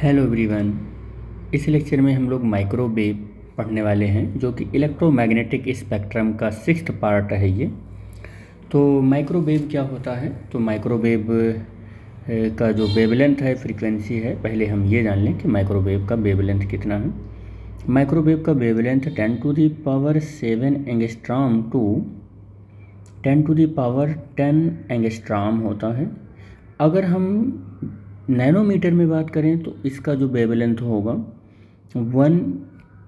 Hello everyone. इस lecture में हम लोग माइक्रोवेव पढ़ने वाले हैं जो कि इलेक्ट्रोमैग्नेटिक स्पेक्ट्रम का 6th पार्ट है ये। तो माइक्रोवेव क्या होता है? तो माइक्रोवेव का जो वेवलेंथ है, फ्रीक्वेंसी है, पहले हम ये जान लें कि माइक्रोवेव का वेवलेंथ कितना है। माइक्रोवेव का वेवलेंथ 10⁻7 एंगस्ट्रॉम टू 10⁻10 एंगस्ट्रॉम होता है। अगर हम नैनोमीटर में बात करें तो इसका जो वेवलेंथ होगा 1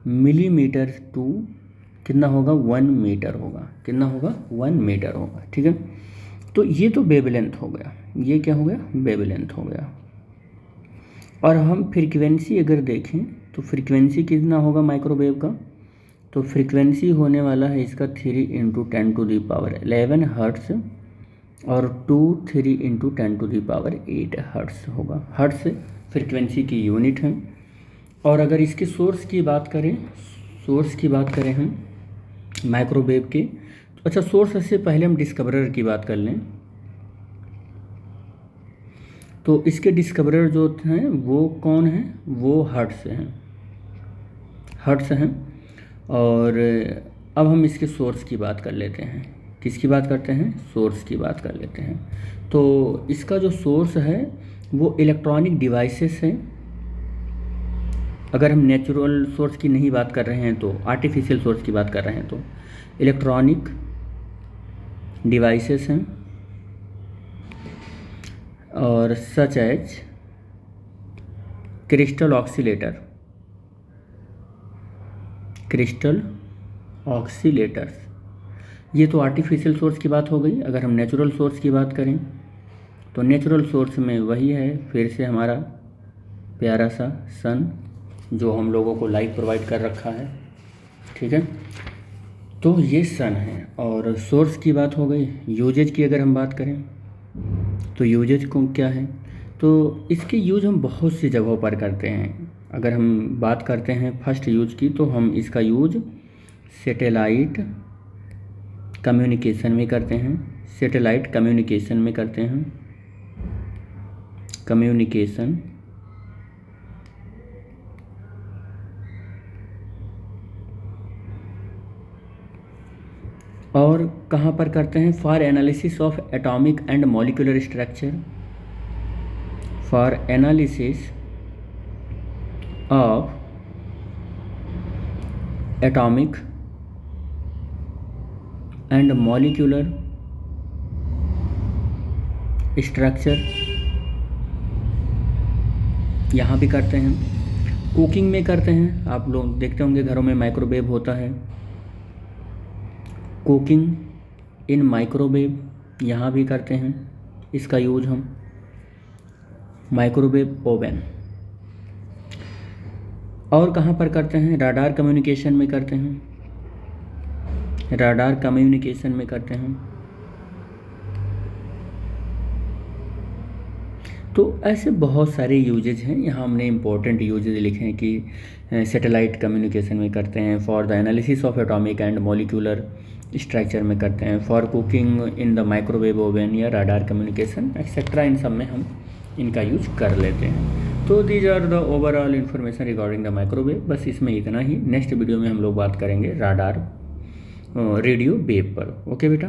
मिलीमीटर टू कितना होगा, 1 मीटर होगा। कितना होगा? 1 मीटर होगा। ठीक है, तो ये तो वेवलेंथ हो गया। ये क्या हो गया? वेवलेंथ हो गया। और हम फ्रीक्वेंसी अगर देखें तो फ्रीक्वेंसी कितना होगा माइक्रोवेव का? तो फ्रीक्वेंसी होने वाला है इसका 3 × 10⁻11 हर्ट्स और 3 × 10⁸ हर्ट्स होगा। हर्ट्स फ्रीक्वेंसी की यूनिट है। और अगर इसके सोर्स की बात करें हम माइक्रोवेव के, तो अच्छा, सोर्स से पहले हम डिस्कवरर की बात कर लें। तो इसके डिस्कवरर जो हैं वो कौन है? वो हर्ट्स हैं। और अब हम इसके सोर्स की बात कर लेते हैं। किसकी बात करते हैं? सोर्स की बात कर लेते हैं। तो इसका जो सोर्स है वो इलेक्ट्रॉनिक डिवाइसेस है। अगर हम नेचुरल सोर्स की नहीं बात कर रहे हैं तो आर्टिफिशियल सोर्स की बात कर रहे हैं तो इलेक्ट्रॉनिक डिवाइसेस हैं और सच एज क्रिस्टल ऑक्सीलेटर्स। ये तो आर्टिफिशियल सोर्स की बात हो गई। अगर हम नेचुरल सोर्स की बात करें तो नेचुरल सोर्स में वही है, फिर से हमारा प्यारा सा सन जो हम लोगों को लाइट प्रोवाइड कर रखा है। ठीक है, तो ये सन है। और सोर्स की बात हो गई। यूजेज की अगर हम बात करें तो यूजेज को क्या है? तो इसके यूज हम बहुत सी जगहों पर करते हैं। अगर हम बात करते हैं फर्स्ट यूज की, तो हम इसका यूज सैटेलाइट कम्युनिकेशन में करते हैं। कम्युनिकेशन और कहाँ पर करते हैं? For analysis of atomic and molecular structure. For analysis of atomic and molecular structure यहाँ भी करते हैं। कुकिंग में करते हैं। आप लोग देखते होंगे घरों में माइक्रोवेव होता है। कुकिंग इन माइक्रोवेव यहाँ भी करते हैं इसका यूज हम। Microwave oven. और कहाँ पर करते हैं? राडार कम्युनिकेशन में करते हैं। तो ऐसे बहुत सारे यूजेज हैं। यहाँ हमने इम्पोर्टेंट यूजेज लिखे हैं कि सैटेलाइट कम्युनिकेशन में करते हैं, for the analysis of atomic and molecular structure में करते हैं, for cooking in the microwave oven या राडार कम्युनिकेशन एक्सेट्रा। इन सब में हम इनका यूज कर लेते हैं। तो these are the overall information regarding the microwave. बस इसमें इतना ही। नेक्स्ट वीडियो में हम लोग बात करेंगे राडार रेडियो वेव पर। ओके बेटा।